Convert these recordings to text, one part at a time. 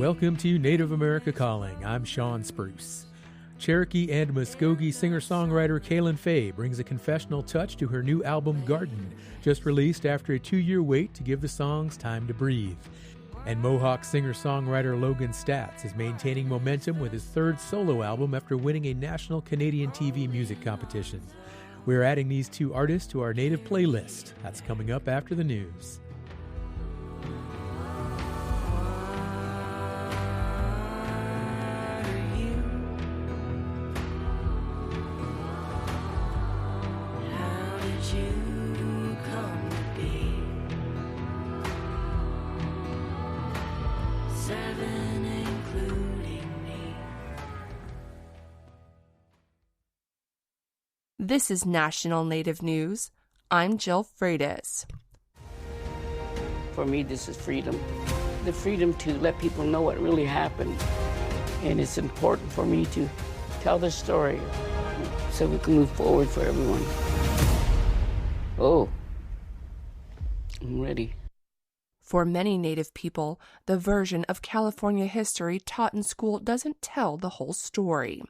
Welcome to Native America Calling. I'm Sean Spruce. Cherokee and Muskogee singer-songwriter Kalyn brings a confessional touch to her new album Garden, just released after a 2-year wait to give the songs time to breathe. And Mohawk singer-songwriter Logan Staats is maintaining momentum with his third solo album after winning a national Canadian TV music competition. We're adding these two artists to our Native playlist. That's coming up after the news. This is National Native News. I'm Jill Freitas. For me, this is freedom. The freedom to let people know what really happened. And it's important for me to tell the story so we can move forward for everyone. Oh, I'm ready. For many Native people, the version of California history taught in school doesn't tell the whole story.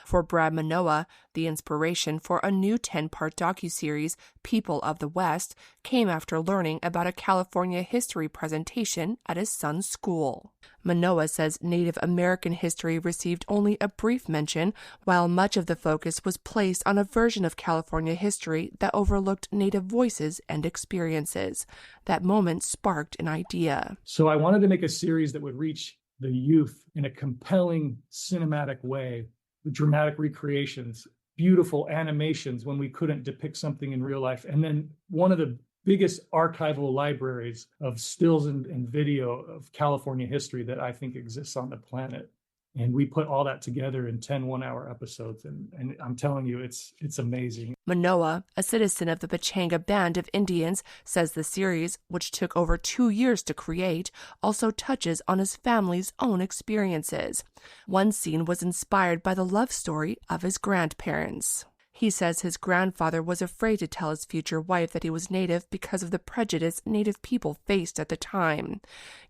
For Brad Manoah, the inspiration for a new 10-part docuseries, People of the West, came after learning about a California history presentation at his son's school. Manoah says Native American history received only a brief mention, while much of the focus was placed on a version of California history that overlooked Native voices and experiences. That moment sparked an idea. So I wanted to make a series that would reach the youth in a compelling cinematic way, with dramatic recreations, beautiful animations when we couldn't depict something in real life, and then one of the biggest archival libraries of stills and video of California history that I think exists on the planet. And we put all that together in 10 one-hour episodes, and I'm telling you, it's amazing. Manoah, a citizen of the Pechanga Band of Indians, says the series, which took over 2 years to create, also touches on his family's own experiences. One scene was inspired by the love story of his grandparents. He says his grandfather was afraid to tell his future wife that he was Native because of the prejudice Native people faced at the time.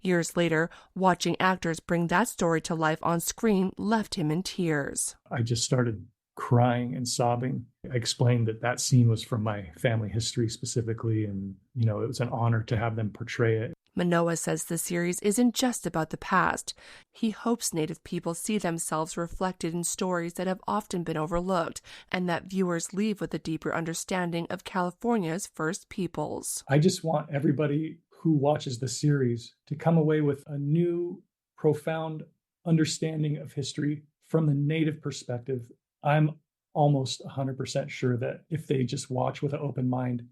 Years later, watching actors bring that story to life on screen left him in tears. I just started crying and sobbing. I explained that scene was from my family history specifically, and, it was an honor to have them portray it. Manoah says the series isn't just about the past. He hopes Native people see themselves reflected in stories that have often been overlooked, and that viewers leave with a deeper understanding of California's First Peoples. I just want everybody who watches the series to come away with a new, profound understanding of history from the Native perspective. I'm almost 100% sure that if they just watch with an open mind,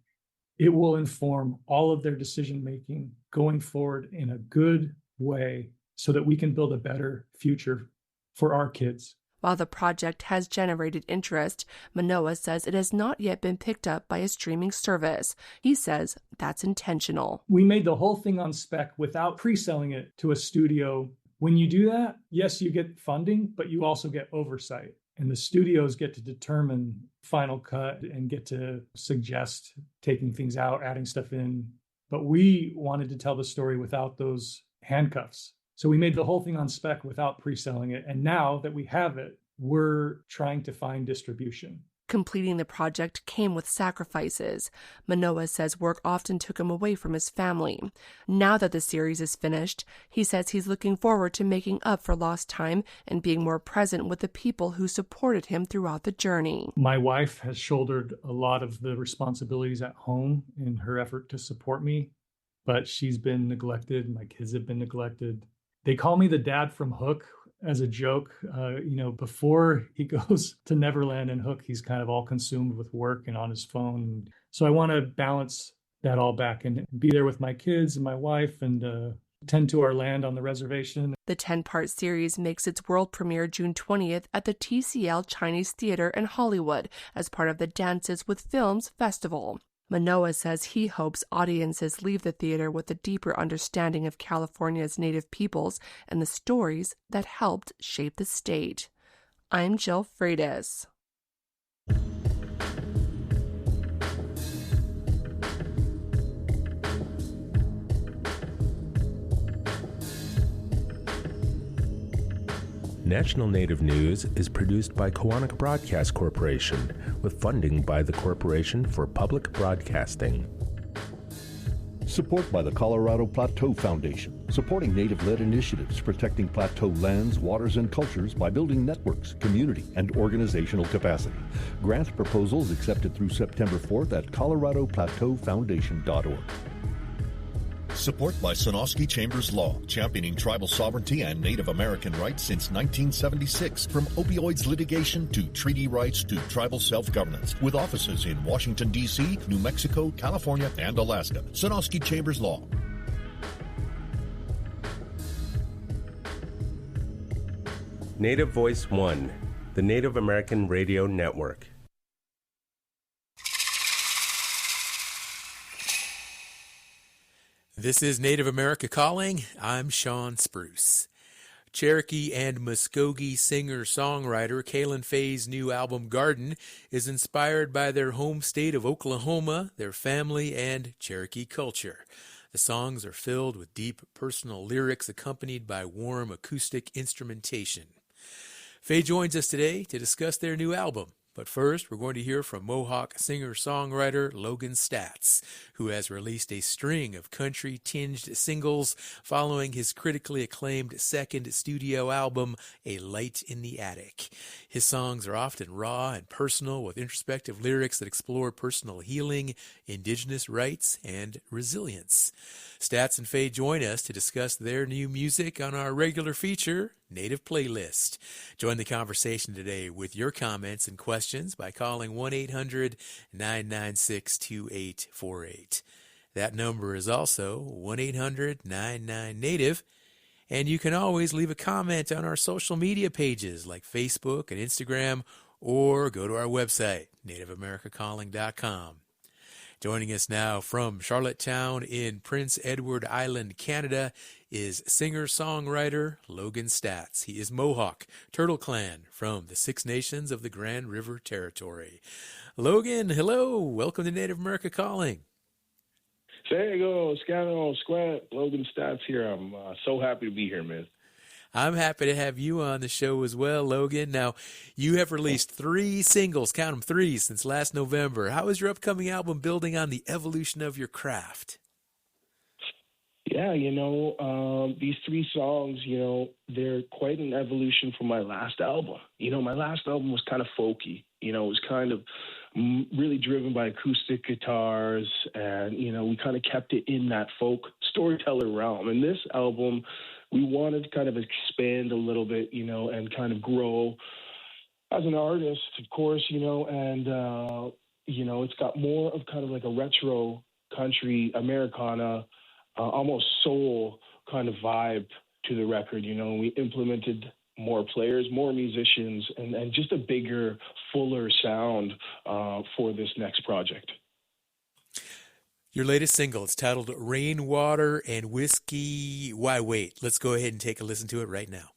it will inform all of their decision-making going forward in a good way so that we can build a better future for our kids. While the project has generated interest, Manoah says it has not yet been picked up by a streaming service. He says that's intentional. We made the whole thing on spec without pre-selling it to a studio. When you do that, yes, you get funding, but you also get oversight. And the studios get to determine final cut and get to suggest taking things out, adding stuff in. But we wanted to tell the story without those handcuffs. So we made the whole thing on spec without pre-selling it. And now that we have it, we're trying to find distribution. Completing the project came with sacrifices. Manoah says work often took him away from his family. Now that the series is finished, he says he's looking forward to making up for lost time and being more present with the people who supported him throughout the journey. My wife has shouldered a lot of the responsibilities at home in her effort to support me, but she's been neglected. My kids have been neglected. They call me the dad from Hook as a joke. Before he goes to Neverland and Hook, he's kind of all consumed with work and on his phone. So I want to balance that all back and be there with my kids and my wife and tend to our land on the reservation. The 10-part series makes its world premiere June 20th at the TCL Chinese Theater in Hollywood as part of the Dances with Films Festival. Manoah says he hopes audiences leave the theater with a deeper understanding of California's Native peoples and the stories that helped shape the state. I'm Jill Freitas. National Native News is produced by Kawanak Broadcast Corporation with funding by the Corporation for Public Broadcasting. Support by the Colorado Plateau Foundation, supporting Native-led initiatives protecting plateau lands, waters, and cultures by building networks, community, and organizational capacity. Grant proposals accepted through September 4th at coloradoplateaufoundation.org. Support by Sonosky Chambers Law, championing tribal sovereignty and Native American rights since 1976. From opioids litigation to treaty rights to tribal self-governance. With offices in Washington, D.C., New Mexico, California, and Alaska. Sonosky Chambers Law. Native Voice One, the Native American Radio Network. This is Native America Calling. I'm Sean Spruce. Cherokee and Muskogee singer-songwriter Kalyn Faye's new album Garden is inspired by their home state of Oklahoma, their family, and Cherokee culture. The songs are filled with deep personal lyrics accompanied by warm acoustic instrumentation. Faye joins us today to discuss their new album. But first, we're going to hear from Mohawk singer-songwriter Logan Staats, who has released a string of country-tinged singles following his critically acclaimed second studio album, A Light in the Attic. His songs are often raw and personal, with introspective lyrics that explore personal healing, indigenous rights, and resilience. Staats and Faye join us to discuss their new music on our regular feature, Native Playlist. Join the conversation today with your comments and questions by calling 1-800-996-2848. That number is also 1-800-99-NATIVE. And you can always leave a comment on our social media pages like Facebook and Instagram, or go to our website, nativeamericacalling.com. Joining us now from Charlottetown in Prince Edward Island, Canada, is singer-songwriter Logan Staats. He is Mohawk, Turtle Clan, from the Six Nations of the Grand River Territory. Logan, hello. Welcome to Native America Calling. There you go, Scano, Squat, Logan Staats here. I'm so happy to be here, man. I'm happy to have you on the show as well, Logan. Now, you have released 3 singles, count them 3, since last November. How is your upcoming album building on the evolution of your craft? Yeah, these 3 songs, they're quite an evolution from my last album. My last album was kind of folky. It was kind of really driven by acoustic guitars, and, we kind of kept it in that folk storyteller realm. And this album, we wanted to kind of expand a little bit, and kind of grow as an artist, of course, and, it's got more of kind of like a retro country Americana, almost soul kind of vibe to the record. We implemented more players, more musicians, and just a bigger, fuller sound for this next project. Your latest single, it's titled Rainwater and Whiskey. Why wait? Let's go ahead and take a listen to it right now.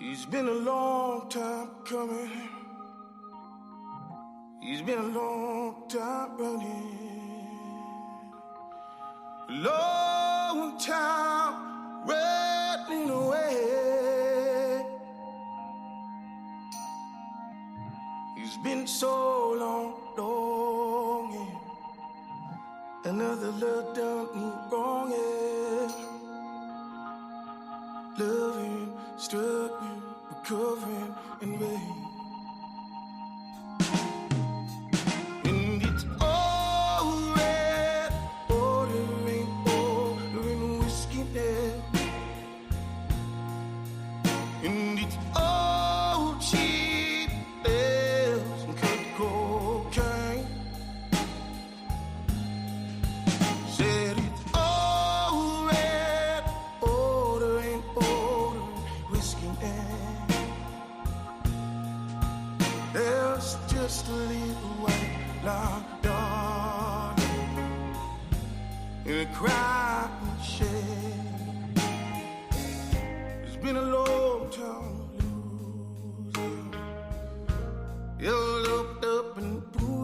It's been a long time coming. It's been a long time running. Long time running away. It's been so long, yeah. Another love done me wrong, yeah. Loving, struggling, recovering, and waiting.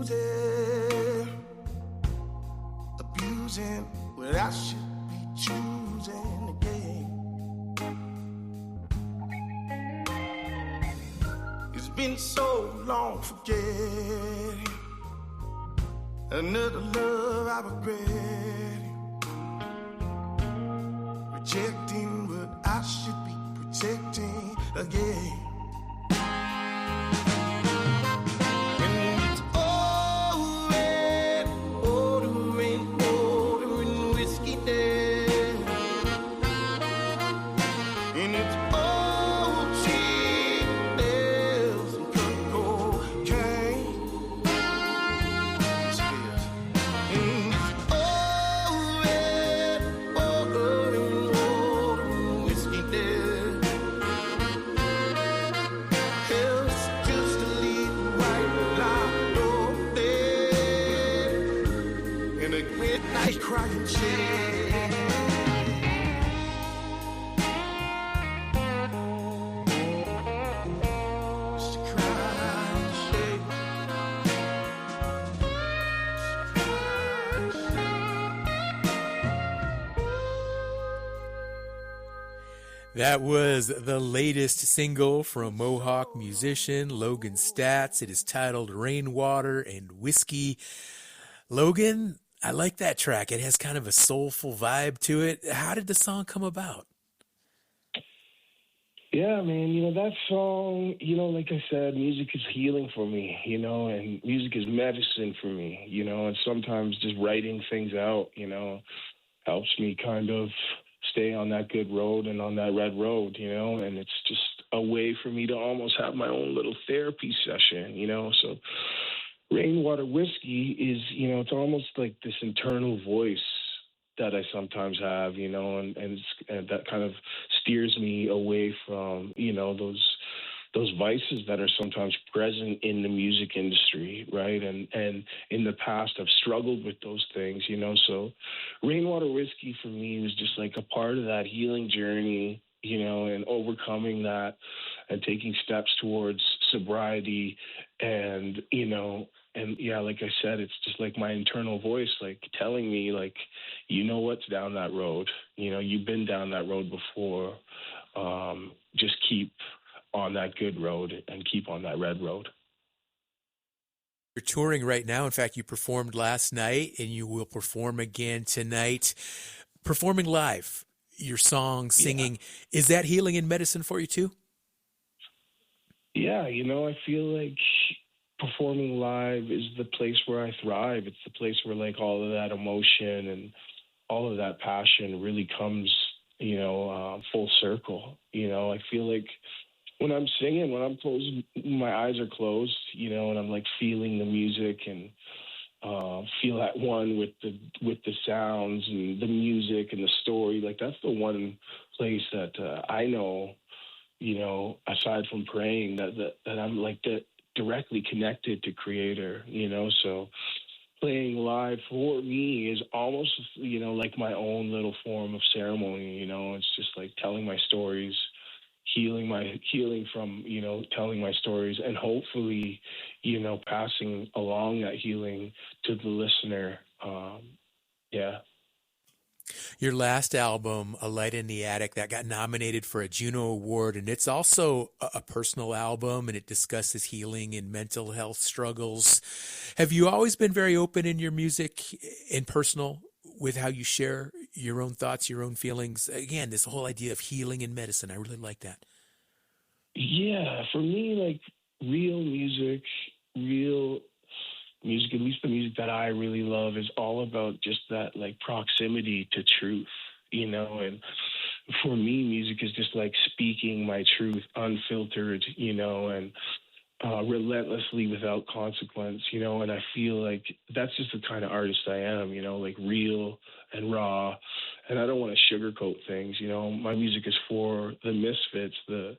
Yeah. choosing what I should be choosing again. It's been so long forgetting another love I regret, rejecting what I should be protecting again. That was the latest single from Mohawk musician Logan Staats. It is titled Rainwater and Whiskey. Logan, I like that track. It has kind of a soulful vibe to it. How did the song come about? Yeah, man, that song, like I said, music is healing for me, and music is medicine for me, and sometimes just writing things out, helps me kind of stay on that good road and on that red road, and it's just a way for me to almost have my own little therapy session, so Rainwater Whiskey is, it's almost like this internal voice that I sometimes have, and that kind of steers me away from, those vices that are sometimes present in the music industry, right? And in the past, I've struggled with those things, so Rainwater Whiskey for me was just like a part of that healing journey, and overcoming that and taking steps towards sobriety and, and yeah, like I said, it's just like my internal voice, like telling me, like, what's down that road. You've been down that road before. Just keep on that good road and keep on that red road. You're touring right now. In fact, you performed last night and you will perform again tonight. Performing live, your song, singing, is that healing and medicine for you too? Yeah, I feel like performing live is the place where I thrive. It's the place where like all of that emotion and all of that passion really comes, full circle. I feel like when I'm singing, when I'm closed, my eyes are closed, and I'm like feeling the music and feel at one with the sounds and the music and the story. Like that's the one place that I know, aside from praying, that I'm like directly connected to Creator. So playing live for me is almost, like my own little form of ceremony. It's just like telling my stories, healing from, telling my stories, and hopefully, passing along that healing to the listener. Yeah. Your last album, A Light in the Attic, that got nominated for a Juno Award, and it's also a personal album, and it discusses healing and mental health struggles. Have you always been very open in your music and personal with how you share your own thoughts, your own feelings? Again, this whole idea of healing and medicine, I really like that. Yeah, for me, like real music, at least the music that I really love, is all about just that like proximity to truth, and for me, music is just like speaking my truth unfiltered, and relentlessly without consequence, and I feel like that's just the kind of artist I am, like real and raw, and I don't want to sugarcoat things. My music is for the misfits, the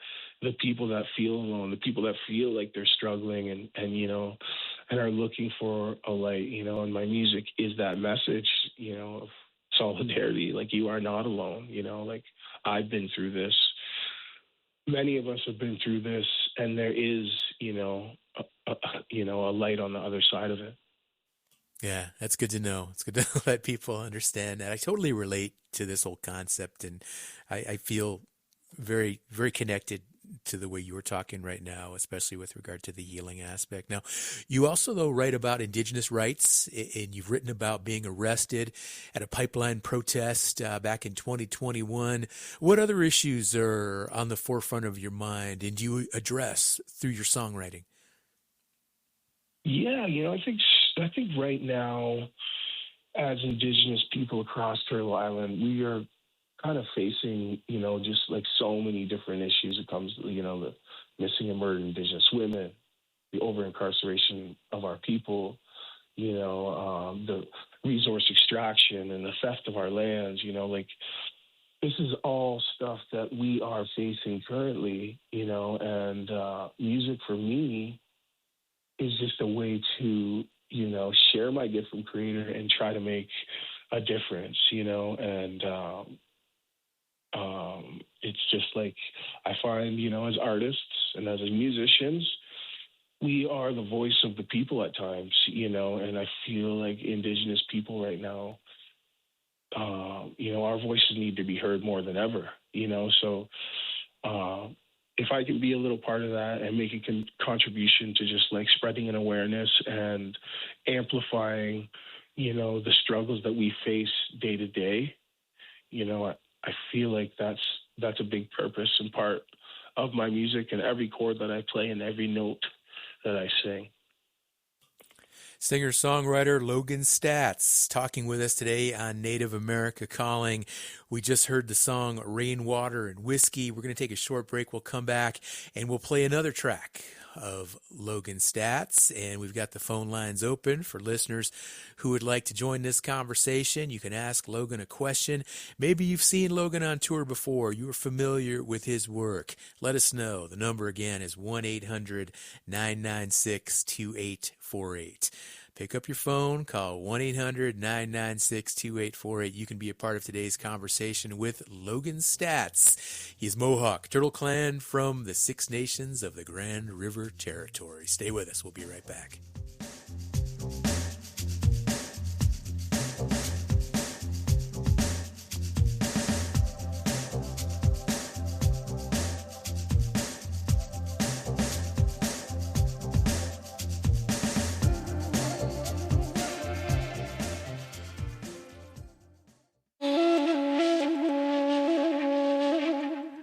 people that feel alone, the people that feel like they're struggling and and are looking for a light, and my music is that message, of solidarity. Like, you are not alone, like I've been through this. Many of us have been through this, and there is, a light on the other side of it. Yeah, that's good to know. It's good to let people understand that. I totally relate to this whole concept, and I feel very, very connected to the way you were talking right now, especially with regard to the healing aspect. Now, you also, though, write about Indigenous rights, and you've written about being arrested at a pipeline protest back in 2021. What other issues are on the forefront of your mind, and do you address through your songwriting? Yeah, I think right now, as Indigenous people across Turtle Island, we are kind of facing, just like so many different issues. It comes, the missing and murdered Indigenous women, the over incarceration of our people, the resource extraction and the theft of our lands. This is all stuff that we are facing currently, and music for me is just a way to, share my gift from Creator and try to make a difference, and it's just like I find, as artists and as musicians, we are the voice of the people at times, and I feel like Indigenous people right now, our voices need to be heard more than ever, so if I can be a little part of that and make a contribution to just like spreading an awareness and amplifying, the struggles that we face day to day, I feel like that's a big purpose and part of my music and every chord that I play and every note that I sing. Singer-songwriter Logan Staats talking with us today on Native America Calling. We just heard the song Rainwater and Whiskey. We're going to take a short break. We'll come back and we'll play another track of Logan Staats. And we've got the phone lines open for listeners who would like to join this conversation. You can ask Logan a question. Maybe you've seen Logan on tour before. You are familiar with his work. Let us know. The number again is 1-800-996-2848. Pick up your phone, call 1-800-996-2848. You can be a part of today's conversation with Logan Staats. He's Mohawk, Turtle Clan from the Six Nations of the Grand River Territory. Stay with us. We'll be right back.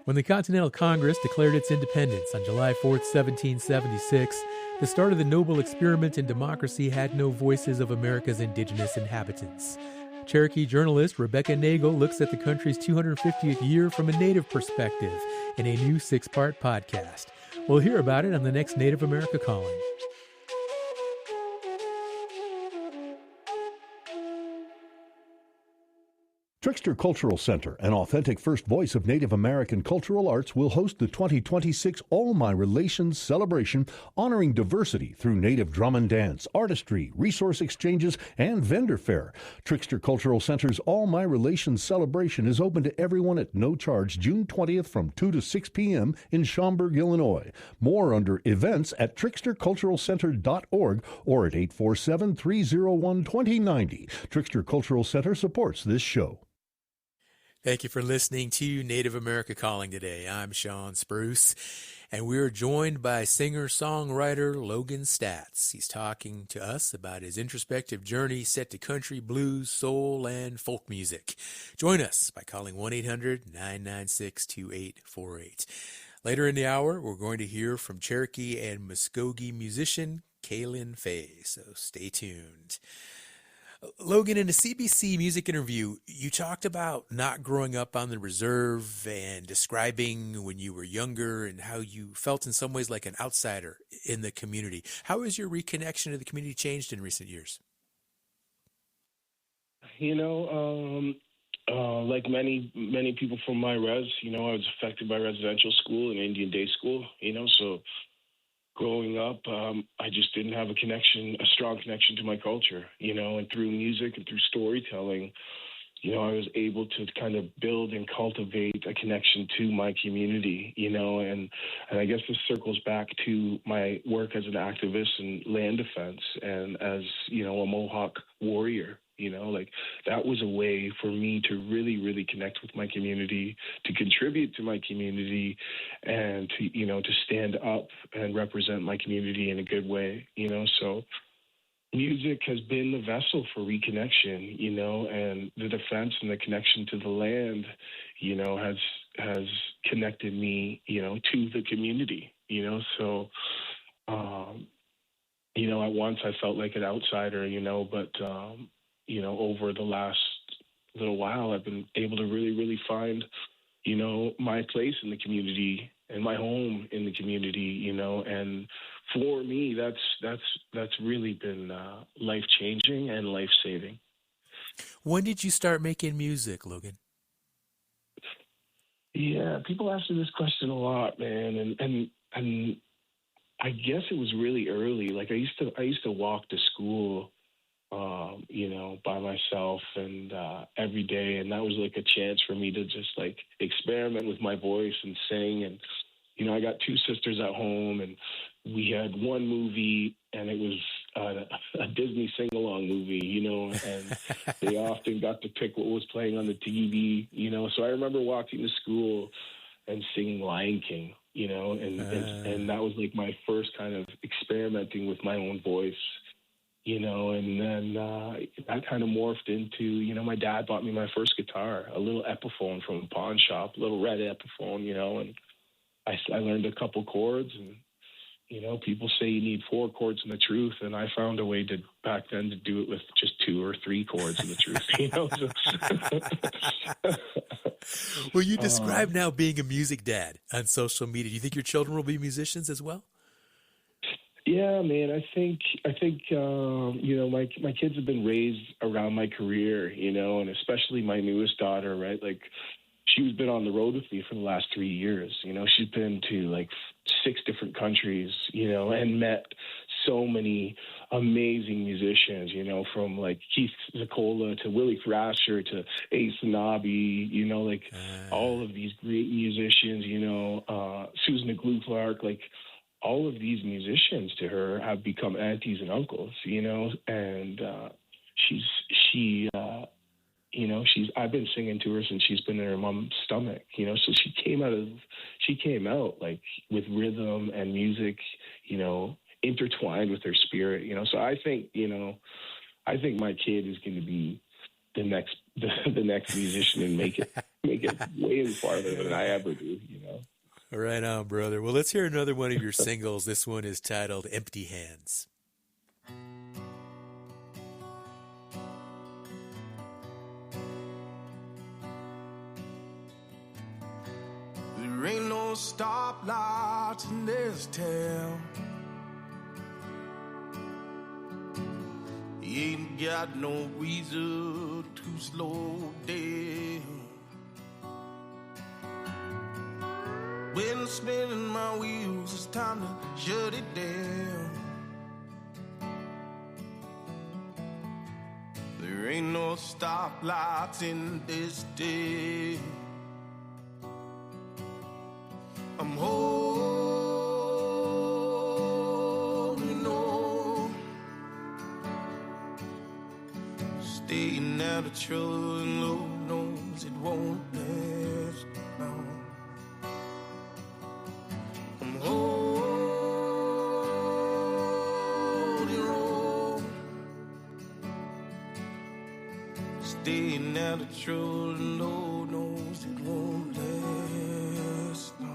When the Continental Congress declared its independence on July 4th, 1776, the start of the noble experiment in democracy had no voices of America's indigenous inhabitants. Cherokee journalist Rebecca Nagel looks at the country's 250th year from a Native perspective in a new 6-part podcast. We'll hear about it on the next Native America Calling. Trickster Cultural Center, an authentic first voice of Native American cultural arts, will host the 2026 All My Relations celebration, honoring diversity through Native drum and dance, artistry, resource exchanges, and vendor fair. Trickster Cultural Center's All My Relations celebration is open to everyone at no charge June 20th from 2 to 6 p.m. in Schaumburg, Illinois. More under events at tricksterculturalcenter.org or at 847-301-2090. Trickster Cultural Center supports this show. Thank you for listening to Native America Calling today. I'm Sean Spruce, and we're joined by singer-songwriter Logan Staats. He's talking to us about his introspective journey set to country, blues, soul, and folk music. Join us by calling 1-800-996-2848. Later in the hour, we're going to hear from Cherokee and Muskogee musician Kalyn Fay, so stay tuned. Logan, in a CBC music interview, you talked about not growing up on the reserve and describing when you were younger and how you felt in some ways like an outsider in the community. How has your reconnection to the community changed in recent years? Like many people from my res, I was affected by residential school and Indian day school, so growing up, I just didn't have a strong connection to my culture, and through music and through storytelling, I was able to kind of build and cultivate a connection to my community, and I guess this circles back to my work as an activist in land defense and as, a Mohawk warrior, that was a way for me to really, really connect with my community, to contribute to my community, and to stand up and represent my community in a good way, so music has been the vessel for reconnection, and the defense and the connection to the land, has connected me, to the community, so, at once I felt like an outsider, but, over the last little while, I've been able to really, really find, my place in the community and my home in the community, and for me, that's really been life-changing and life-saving. When did you start making music, Logan? Yeah, people ask me this question a lot, man, and I guess it was really early. Like I used to walk to school, by myself and every day, and that was like a chance for me to just like experiment with my voice and sing. And I got two sisters at home, and we had one movie, and it was a Disney sing-along movie, and they often got to pick what was playing on the TV, So I remember walking to school and singing Lion King, and that was like my first kind of experimenting with my own voice, and then that kind of morphed into, my dad bought me my first guitar, a little Epiphone from a pawn shop, a little red Epiphone, and I learned a couple chords, and, people say you need 4 chords in the truth, and I found a way back then to do it with just 2 or 3 chords in the truth, Well, you describe now being a music dad on social media. Do you think your children will be musicians as well? Yeah, man, I think my kids have been raised around my career, and especially my newest daughter, right? Like, she's been on the road with me for the last 3 years. She's been to like 6 different countries, and met so many amazing musicians, from like Keith Zakola to Willie Thrasher to Ace Nabi, all of these great musicians, Susan Glue Clark, like all of these musicians to her have become aunties and uncles, and I've been singing to her since she's been in her mom's stomach, so she came out like with rhythm and music, intertwined with her spirit, so I think my kid is going to be the next musician and make it way farther than I ever do, Right on, brother. Well, let's hear another one of your singles. This one is titled Empty Hands. There ain't no stoplights in this town. You ain't got no reason to slow down. When spinning my wheels, it's time to shut it down. There ain't no stoplights in this day. I'm holding on, staying out of trouble, and Lord knows it won't last long. I'm holding on, staying out of trouble, and Lord knows it won't last long.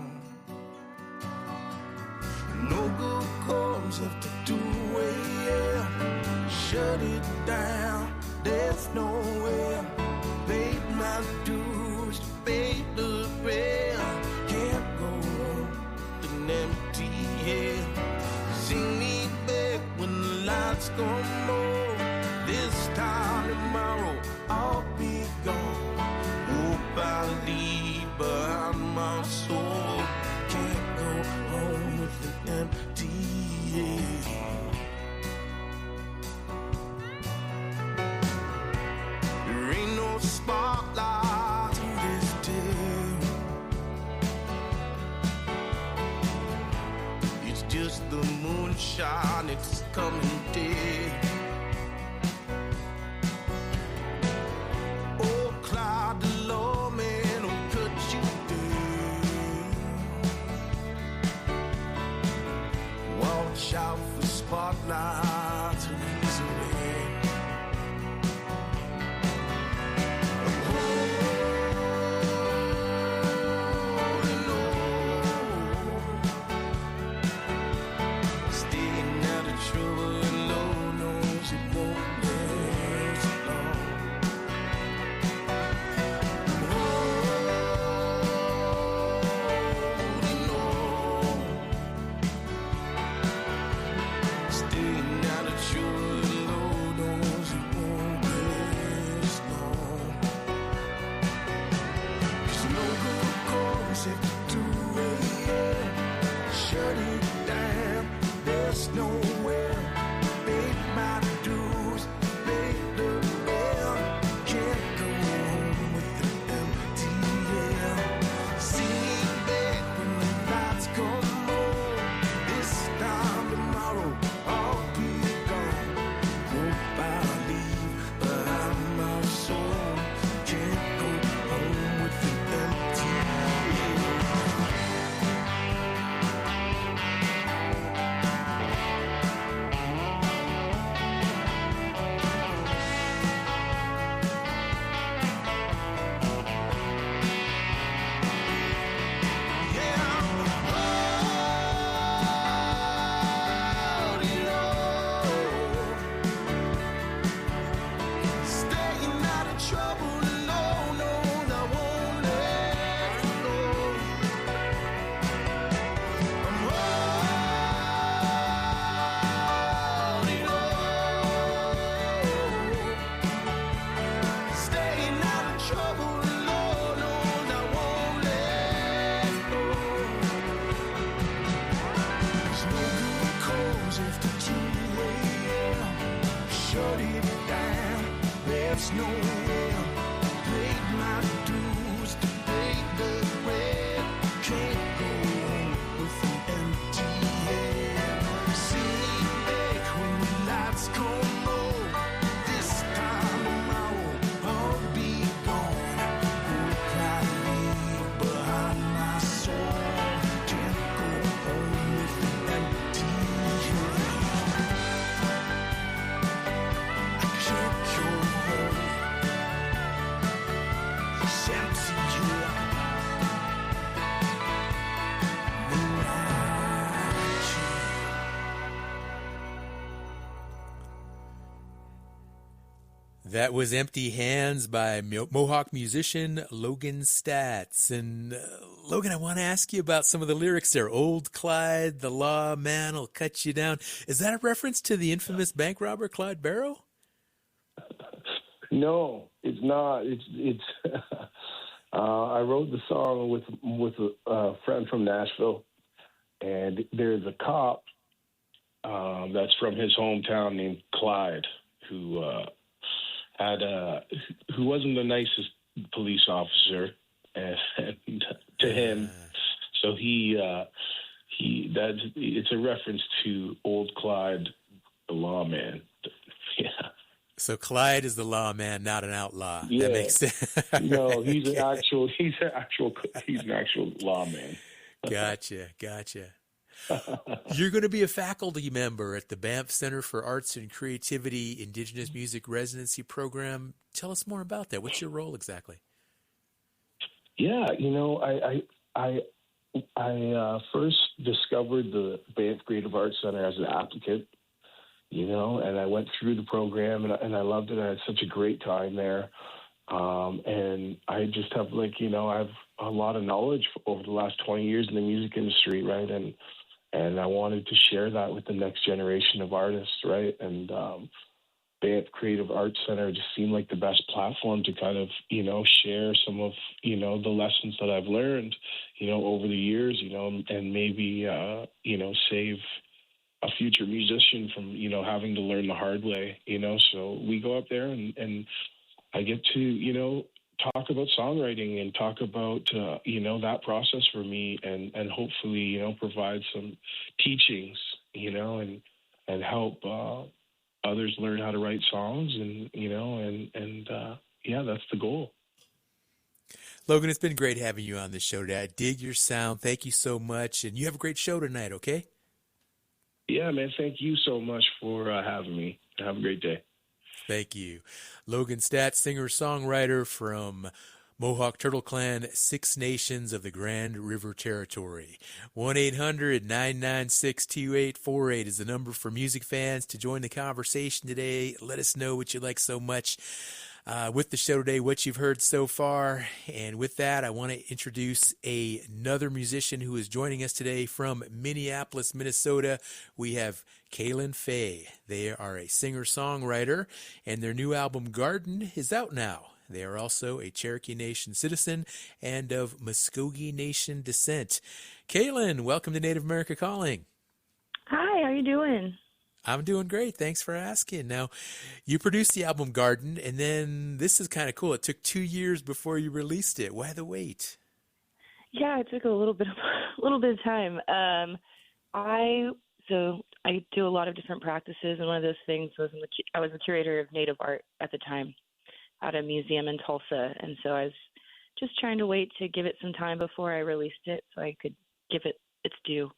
No good calls after 2 a.m. Shut it down, there's nowhere. Paid my dues, paid the rent. Can't go on with an empty head. Sing me back when the lights come on. This time tomorrow I'll be gone. Hope I leave behind my soul. Can't go home with an empty head. There ain't no spot sunshine, it's coming dead. Oh, Clyde, the lawman will cut you dead. Watch out for spotlights and razor. That was Empty Hands by Mohawk musician Logan Staats. And Logan, I want to ask you about some of the lyrics there. Old Clyde, the law man will cut you down. Is that a reference to the infamous bank robber Clyde Barrow? No, it's not. It's. I wrote the song with a friend from Nashville, and there's a cop that's from his hometown named Clyde who wasn't the nicest police officer, and to him, so it's a reference to Old Clyde, the lawman. Yeah. So Clyde is the lawman, not an outlaw. Yeah. That makes sense. No, he's an actual lawman. Gotcha. You're going to be a faculty member at the Banff Center for Arts and Creativity Indigenous Music Residency Program. Tell us more about that. What's your role exactly? Yeah, I first discovered the Banff Creative Arts Center as an applicant, and I went through the program and I loved it. I had such a great time there. And I just have I have a lot of knowledge over the last 20 years in the music industry, right? And I wanted to share that with the next generation of artists, right? And Banff Creative Arts Center just seemed like the best platform to kind of, share some of, the lessons that I've learned, over the years, and maybe, save a future musician from, having to learn the hard way, So we go up there and I get to, talk about songwriting and talk about, that process for me and hopefully, provide some teachings, and and help others learn how to write songs, and yeah, that's the goal. Logan, it's been great having you on the show today. I dig your sound. Thank you so much. And you have a great show tonight, okay? Yeah, man. Thank you so much for having me. Have a great day. Thank you. Logan Staats, singer-songwriter from Mohawk Turtle Clan, Six Nations of the Grand River Territory. 1-800-996-2848 is the number for music fans to join the conversation today. Let us know what you like so much with the show today, what you've heard so far. And with that, I want to introduce another musician who is joining us today from Minneapolis, Minnesota. We have Kalyn Fay. They are a singer-songwriter, and their new album, Garden, is out now. They are also a Cherokee Nation citizen and of Muskogee Nation descent. Kalyn, welcome to Native America Calling. Hi, how are you doing? I'm doing great. Thanks for asking. Now, you produced the album Garden, and then this is kind of cool. It took 2 years before you released it. Why the wait? Yeah, it took a little bit of time. I do a lot of different practices, and one of those things was I was a curator of Native art at the time at a museum in Tulsa, and so I was just trying to wait to give it some time before I released it so I could give it its due.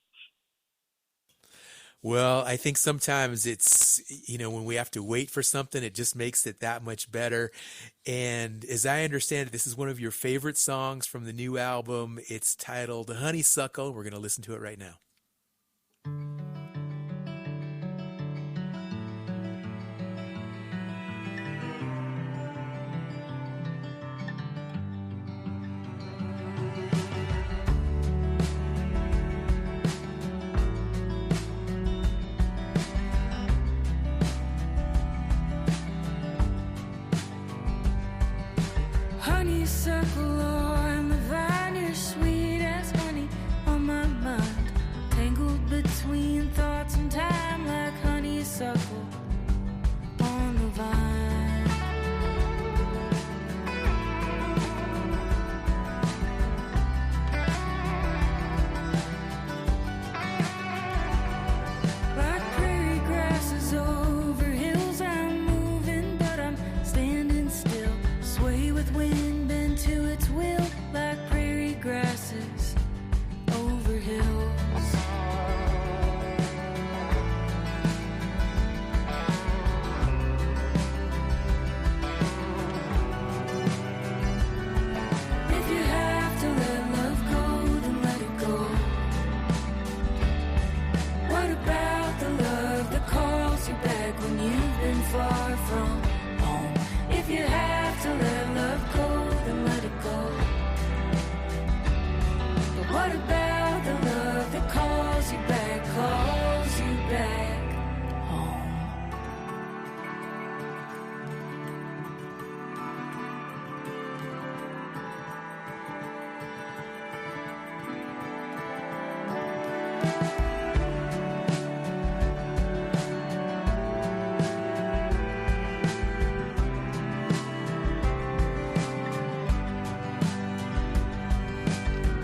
Well, I think sometimes it's, when we have to wait for something, it just makes it that much better. And as I understand it, this is one of your favorite songs from the new album. It's titled Honeysuckle. We're going to listen to it right now. Honeysuckle on the vine, you're sweet as honey on my mind. Tangled between thoughts and time like honeysuckle on the vine. Like prairie grasses over hills, I'm moving, but I'm standing still. Sway with wind, bend to its will, like prairie grasses over hills. If you have to let love go, then let it go. What about the love that calls you back when you've been far from home? If you have to let love go, then let it go. But what about the love that calls you back home?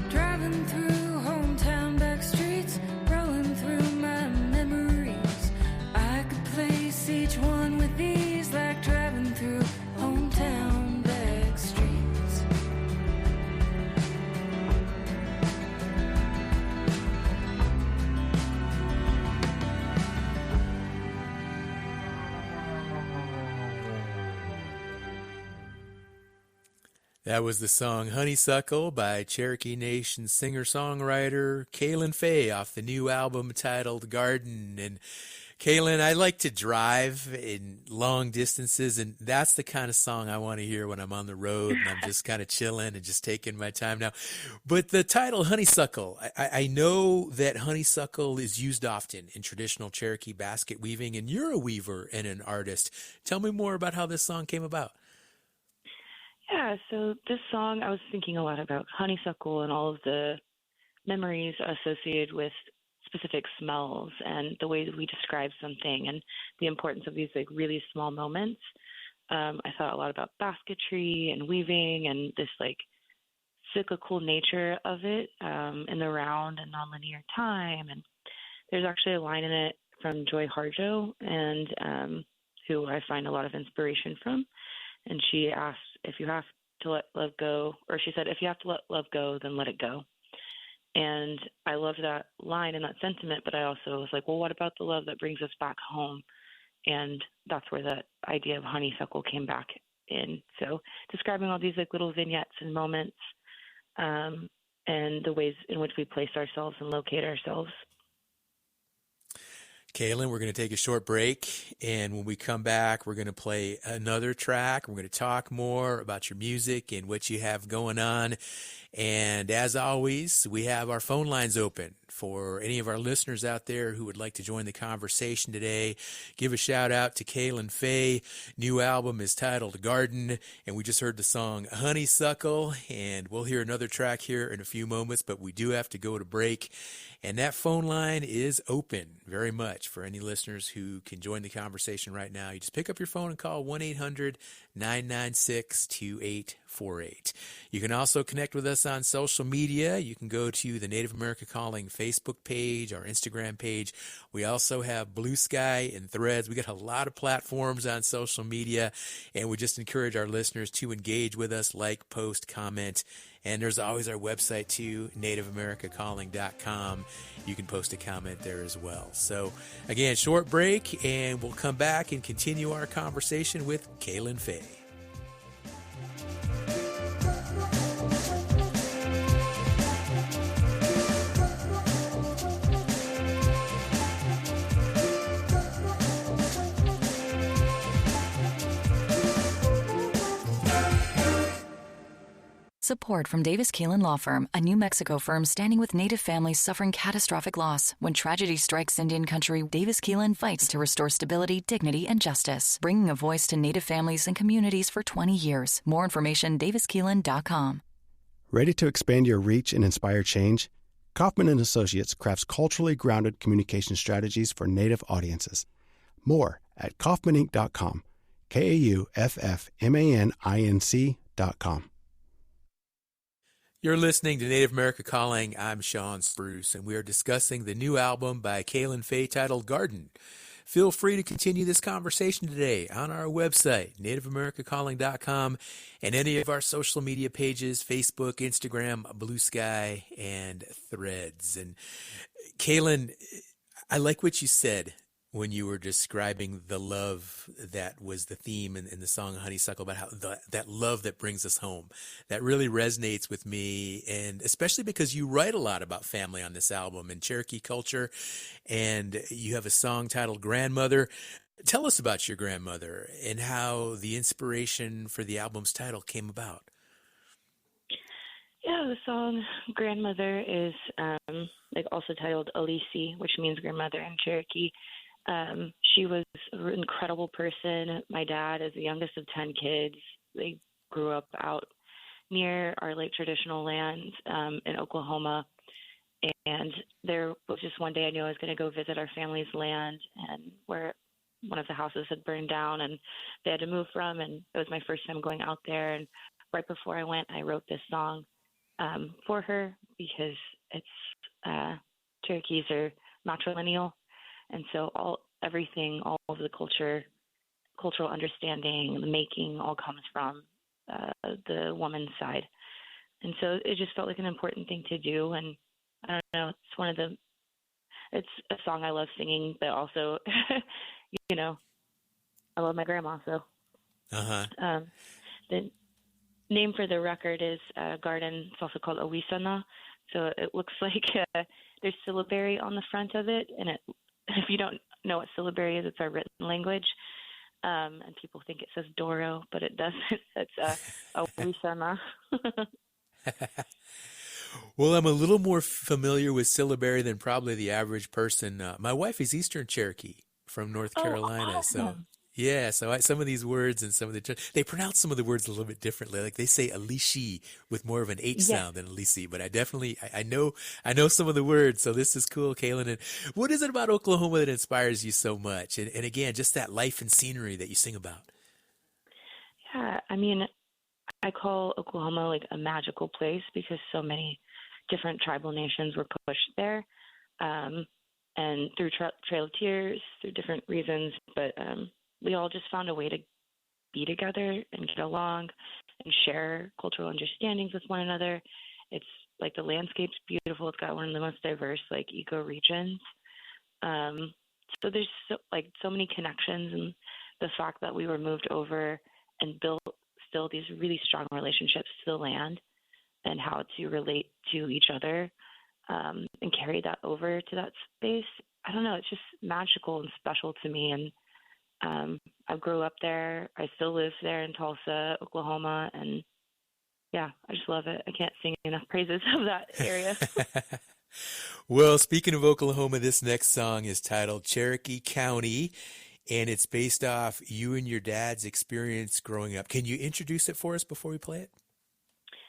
Driving through hometown back streets, rolling through my memories. I could place each one with ease, like driving through hometown back streets. That was the song Honeysuckle by Cherokee Nation singer-songwriter Kalyn Fay off the new album titled Garden. And Kalyn, I like to drive in long distances, and that's the kind of song I want to hear when I'm on the road and I'm just kind of chilling and just taking my time now. But the title Honeysuckle, I know that honeysuckle is used often in traditional Cherokee basket weaving, and you're a weaver and an artist. Tell me more about how this song came about. Yeah, so this song, I was thinking a lot about honeysuckle and all of the memories associated with specific smells and the way that we describe something and the importance of these like really small moments. I thought a lot about basketry and weaving and this like cyclical nature of it in the round and nonlinear time. And there's actually a line in it from Joy Harjo, and who I find a lot of inspiration from. And she asked, if you have to let love go, or she said, if you have to let love go, then let it go. And I love that line and that sentiment, but I also was like, well, what about the love that brings us back home? And that's where that idea of honeysuckle came back in. So describing all these like little vignettes and moments, and the ways in which we place ourselves and locate ourselves. Kalyn, we're going to take a short break, and when we come back, we're going to play another track. We're going to talk more about your music and what you have going on. And as always, we have our phone lines open for any of our listeners out there who would like to join the conversation today. Give a shout out to Kalyn Fay. New album is titled Garden, and we just heard the song Honeysuckle, and we'll hear another track here in a few moments, but we do have to go to break. And that phone line is open very much for any listeners who can join the conversation right now. You just pick up your phone and call 1-800-996-2848. You can also connect with us on social media. You can go to the Native America Calling Facebook page, our Instagram page. We also have Blue Sky and Threads. We got a lot of platforms on social media, and we just encourage our listeners to engage with us, like, post, comment. And there's always our website too, nativeamericacalling.com. You can post a comment there as well. So again, short break, and we'll come back and continue our conversation with Kalyn Fay. Support from Davis Kalyn Law Firm, a New Mexico firm standing with Native families suffering catastrophic loss. When tragedy strikes Indian country, Davis Kalyn fights to restore stability, dignity, and justice, bringing a voice to Native families and communities for 20 years. More information, daviskalyn.com. Ready to expand your reach and inspire change? Kaufman & Associates crafts culturally grounded communication strategies for Native audiences. More at kaufmaninc.com, KAUFFMANINC.com. You're listening to Native America Calling. I'm Shawn Spruce, and we are discussing the new album by Kalyn Fay titled Garden. Feel free to continue this conversation today on our website, nativeamericacalling.com, and any of our social media pages, Facebook, Instagram, Blue Sky, and Threads. And Kalyn, I like what you said when you were describing the love that was the theme in the song Honeysuckle, about how that love that brings us home. That really resonates with me, and especially because you write a lot about family on this album and Cherokee culture, and you have a song titled Grandmother. Tell us about your grandmother and how the inspiration for the album's title came about. Yeah, the song Grandmother is also titled Alisi, which means grandmother in Cherokee. She was an incredible person. My dad is the youngest of 10 kids. They grew up out near our traditional lands in Oklahoma. And there was just one day I knew I was going to go visit our family's land, and where one of the houses had burned down and they had to move from. And it was my first time going out there. And right before I went, I wrote this song for her, because it's Cherokees are matrilineal. And so all of the cultural understanding, the making, all comes from the woman's side. And so it just felt like an important thing to do. And I don't know, it's a song I love singing, but also, I love my grandma. So the name for the record is Garden. It's also called Awisana. So it looks like there's syllabary on the front of it, and if you don't know what syllabary is, it's our written language, and people think it says Doro, but it doesn't. It's Awisana. Well, I'm a little more familiar with syllabary than probably the average person. My wife is Eastern Cherokee from North Carolina, awesome. so some of these words and they pronounce some of the words a little bit differently. Like they say Alishi with more of an H sound than Alisi, but I know some of the words. So this is cool, Kalyn. And what is it about Oklahoma that inspires you so much? And again, just that life and scenery that you sing about. Yeah, I mean, I call Oklahoma like a magical place because so many different tribal nations were pushed there. and through Trail of Tears, through different reasons, but we all just found a way to be together and get along and share cultural understandings with one another. It's like the landscape's beautiful. It's got one of the most diverse like ecoregions. So there's so many connections, and the fact that we were moved over and built still these really strong relationships to the land and how to relate to each other and carry that over to that space. I don't know. It's just magical and special to me. And I grew up there. I still live there in Tulsa, Oklahoma. And yeah, I just love it. I can't sing enough praises of that area. Well, speaking of Oklahoma, this next song is titled Cherokee County, and it's based off you and your dad's experience growing up. Can you introduce it for us before we play it?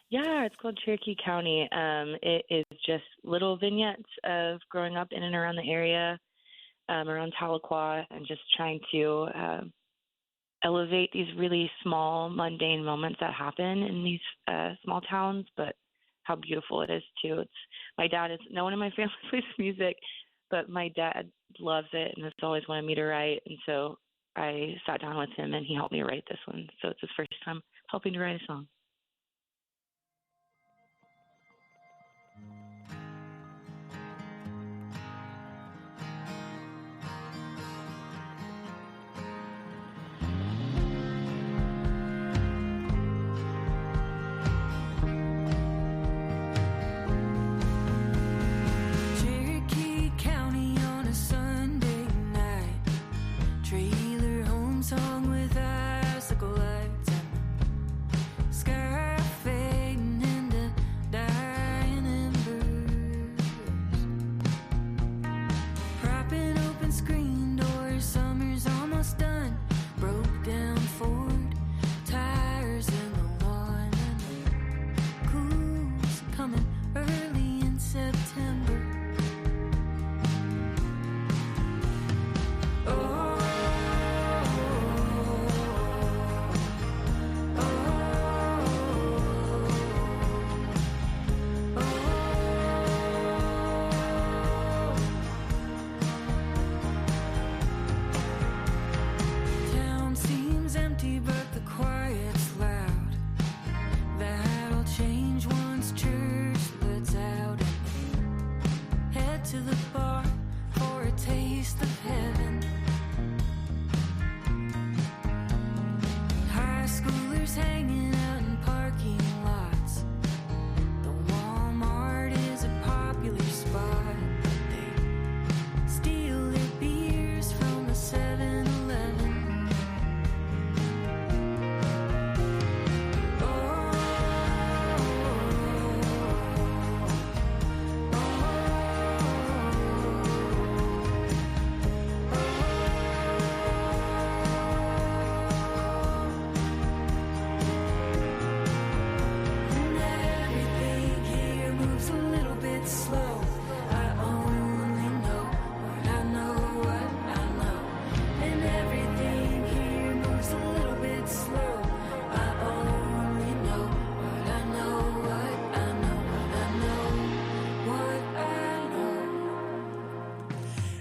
Yeah, it's called Cherokee County. It is just little vignettes of growing up in and around the area, around Tahlequah, and just trying to elevate these really small, mundane moments that happen in these small towns, but how beautiful it is too. No one in my family plays music, but my dad loves it and has always wanted me to write. And so I sat down with him and he helped me write this one. So it's his first time helping to write a song.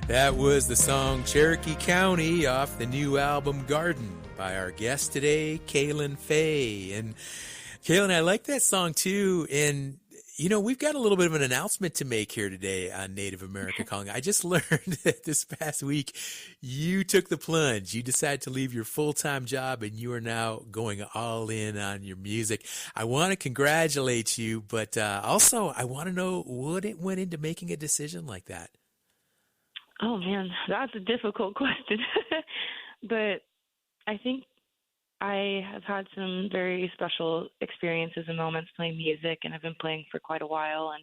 That was the song Cherokee County off the new album Garden by our guest today, Kalyn Fay. And Kalyn, I like that song too. And, you know, we've got a little bit of an announcement to make here today on Native America Calling. I just learned that this past week you took the plunge. You decided to leave your full-time job and you are now going all in on your music. I want to congratulate you, but also I want to know what it went into making a decision like that. Oh, man, that's a difficult question. But I think I have had some very special experiences and moments playing music, and I've been playing for quite a while and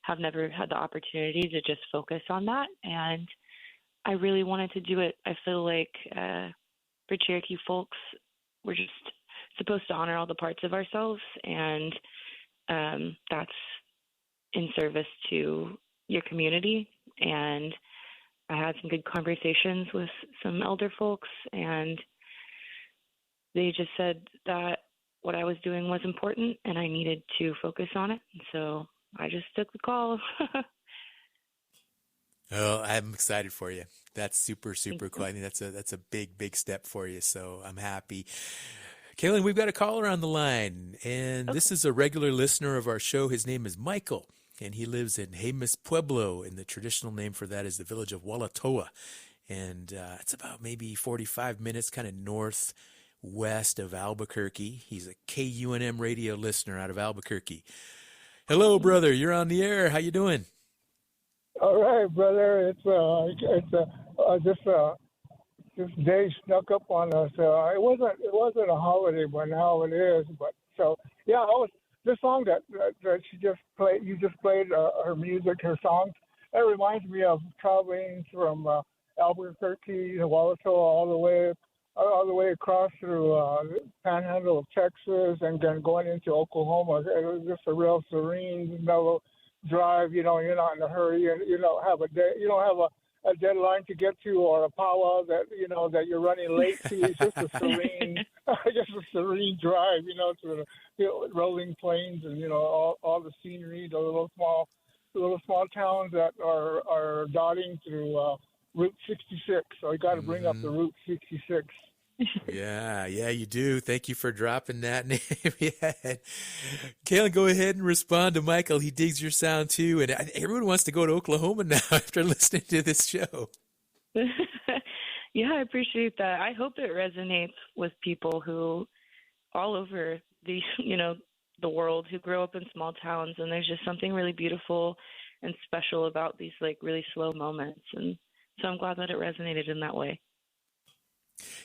have never had the opportunity to just focus on that. And I really wanted to do it. I feel like for Cherokee folks, we're just supposed to honor all the parts of ourselves, and that's in service to your community. And I had some good conversations with some elder folks, and they just said that what I was doing was important and I needed to focus on it. And so I just took the call. Oh, I'm excited for you. That's super cool. I think that's a big step for you. So I'm happy. Kalyn, we've got a caller on the line, and this is a regular listener of our show. His name is Michael, and he lives in Jemez Pueblo, and the traditional name for that is the village of Walatoa. And it's about maybe 45 minutes kind of northwest of Albuquerque. He's a KUNM radio listener out of Albuquerque. Hello, brother. You're on the air. How you doing? All right, brother. This day snuck up on us. It wasn't a holiday, but now it is. But so yeah, this song that she just played. You just played her music, her songs. That reminds me of traveling from Albuquerque to Walatoa all the way across through the Panhandle of Texas, and then going into Oklahoma. It was just a real serene, mellow drive. You're not in a hurry, and you don't have a deadline to get to, or a powwow that you're running late to. It's just a serene drive, through the rolling plains and all the scenery, the little small towns that are dotting through Route 66. So you got to bring up the Route 66. Yeah, you do. Thank you for dropping that name. Yeah. Kalyn, go ahead and respond to Michael. He digs your sound too, and everyone wants to go to Oklahoma now after listening to this show. Yeah, I appreciate that. I hope it resonates with people who all over the world who grow up in small towns, and there's just something really beautiful and special about these really slow moments, and so I'm glad that it resonated in that way.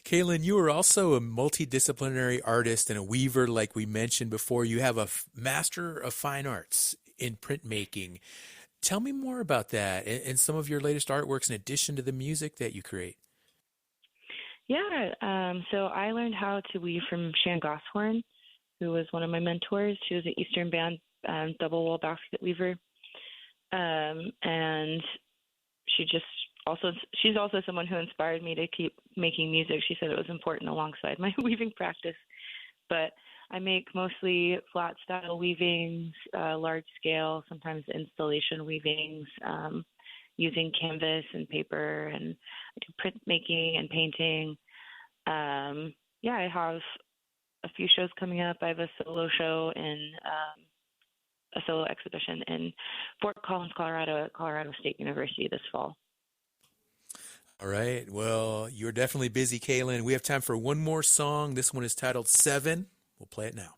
Kalyn, you are also a multidisciplinary artist and a weaver, like we mentioned before. You have a Master of Fine Arts in printmaking. Tell me more about that and some of your latest artworks in addition to the music that you create. Yeah, so I learned how to weave from Shan Gosshorn, who was one of my mentors. She was an Eastern Band double wall basket weaver, and she's also someone who inspired me to keep making music. She said it was important alongside my weaving practice. But I make mostly flat style weavings, large scale, sometimes installation weavings, using canvas and paper, and I do printmaking and painting. I have a few shows coming up. I have a solo show in a solo exhibition in Fort Collins, Colorado at Colorado State University this fall. All right. Well, you're definitely busy, Kalyn. We have time for one more song. This one is titled 7. We'll play it now.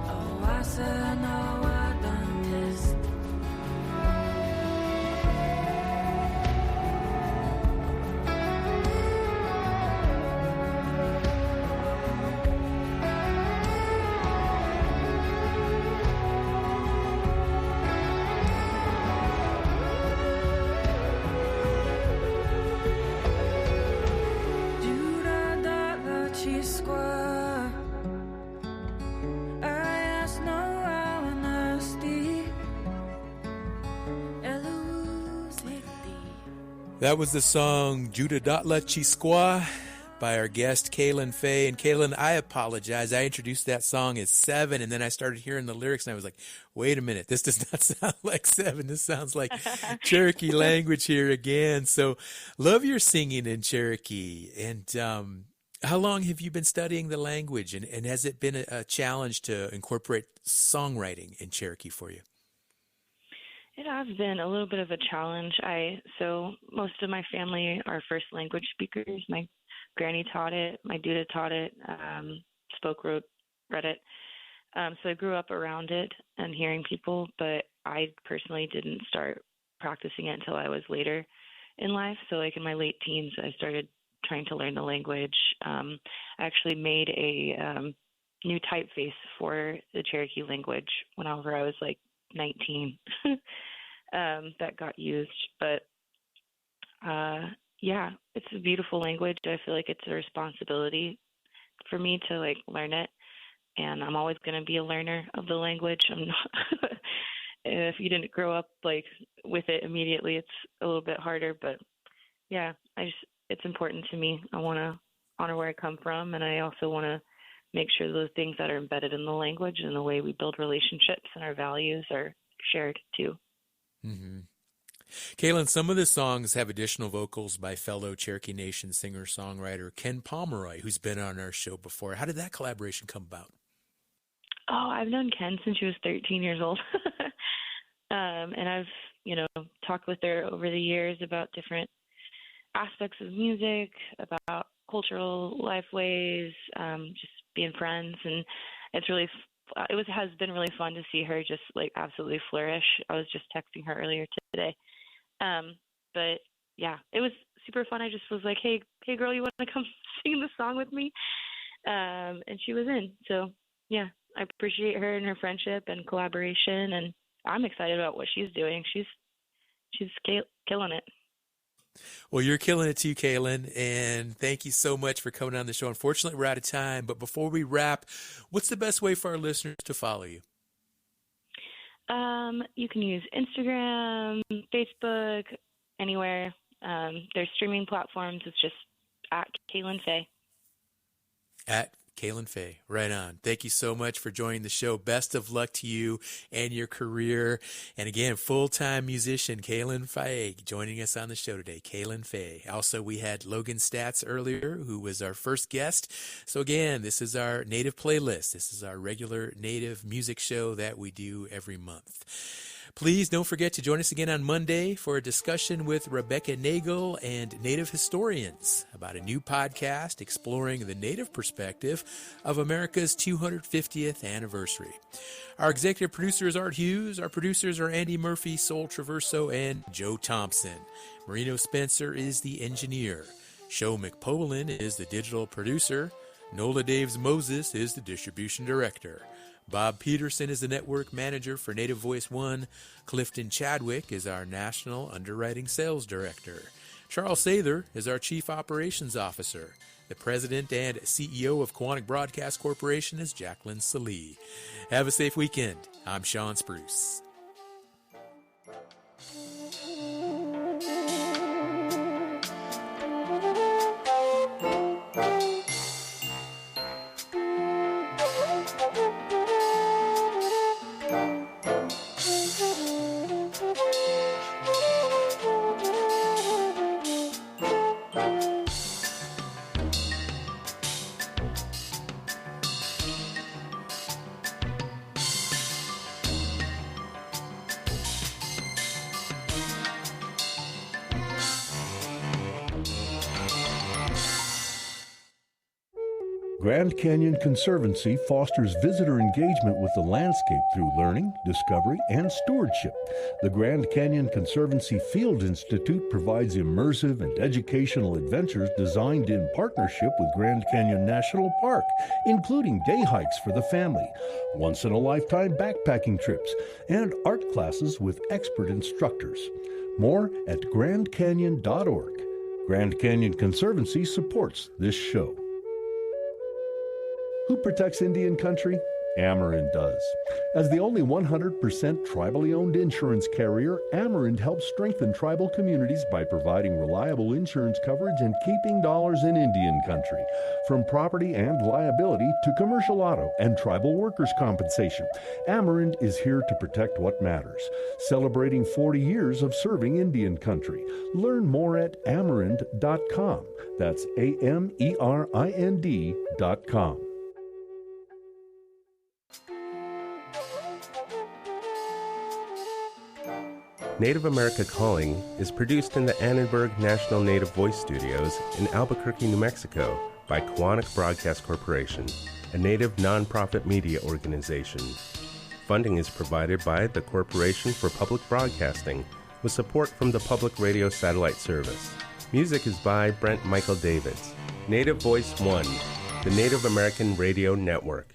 Awasa na wadang That was the song Judah Datla Chisqua by our guest Kalyn Fay. And Kalyn, I apologize. I introduced that song as 7, and then I started hearing the lyrics, and I was like, wait a minute, this does not sound like 7. This sounds like Cherokee language here again. So love your singing in Cherokee. And how long have you been studying the language, and has it been a challenge to incorporate songwriting in Cherokee for you? It has been a little bit of a challenge. So most of my family are first language speakers. My granny taught it, my Duda taught it, spoke, wrote, read it. So I grew up around it and hearing people, but I personally didn't start practicing it until I was later in life. So like in my late teens, I started trying to learn the language. I actually made a new typeface for the Cherokee language whenever I was like 19 that got used. But yeah, it's a beautiful language. I feel like it's a responsibility for me to like learn it, and I'm always going to be a learner of the language. I'm not if you didn't grow up like with it immediately, it's a little bit harder, but yeah, it's important to me. I want to honor where I come from, and I also want to make sure those things that are embedded in the language and the way we build relationships and our values are shared too. Mm-hmm. Kalyn, some of the songs have additional vocals by fellow Cherokee Nation singer-songwriter Ken Pomeroy, who's been on our show before. How did that collaboration come about? Oh, I've known Ken since she was 13 years old. And I've, talked with her over the years about different aspects of music, about cultural life ways, just being friends. And it's really, has been really fun to see her just like absolutely flourish. I was just texting her earlier today. But yeah, it was super fun. I just was like, hey girl, you want to come sing the song with me? And she was in. So yeah, I appreciate her and her friendship and collaboration, and I'm excited about what she's doing. She's killing it. Well, you're killing it too, Kalyn, and thank you so much for coming on the show. Unfortunately, we're out of time, but before we wrap, what's the best way for our listeners to follow you? You can use Instagram, Facebook, anywhere. There's streaming platforms. It's just at Kalyn Fay. At Kalyn Fay, right on. Thank you so much for joining the show. Best of luck to you and your career. And again, full-time musician Kalyn Fay joining us on the show today. Kalyn Fay. Also, we had Logan Staats earlier, who was our first guest. So again, this is our Native playlist. This is our regular Native music show that we do every month. Please don't forget to join us again on Monday for a discussion with Rebecca Nagel and Native historians about a new podcast exploring the Native perspective of America's 250th anniversary. Our executive producer is Art Hughes. Our producers are Andy Murphy, Sol Traverso, and Joe Thompson. Marino Spencer is the engineer. Sho McPolin is the digital producer. Nola Daves Moses is the distribution director. Bob Peterson is the network manager for Native Voice One. Clifton Chadwick is our national underwriting sales director. Charles Sather is our chief operations officer. The president and CEO of Quantic Broadcast Corporation is Jacqueline Salee. Have a safe weekend. I'm Sean Spruce. Grand Canyon Conservancy fosters visitor engagement with the landscape through learning, discovery, and stewardship. The Grand Canyon Conservancy Field Institute provides immersive and educational adventures designed in partnership with Grand Canyon National Park, including day hikes for the family, once-in-a-lifetime backpacking trips, and art classes with expert instructors. More at grandcanyon.org. Grand Canyon Conservancy supports this show. Who protects Indian country? Amerind does. As the only 100% tribally owned insurance carrier, Amerind helps strengthen tribal communities by providing reliable insurance coverage and keeping dollars in Indian country. From property and liability to commercial auto and tribal workers' compensation, Amerind is here to protect what matters. Celebrating 40 years of serving Indian country. Learn more at Amerind.com. That's AMERIND.com. Native America Calling is produced in the Annenberg National Native Voice Studios in Albuquerque, New Mexico by Kawanak Broadcast Corporation, a Native nonprofit media organization. Funding is provided by the Corporation for Public Broadcasting with support from the Public Radio Satellite Service. Music is by Brent Michael Davids. Native Voice One, the Native American Radio Network.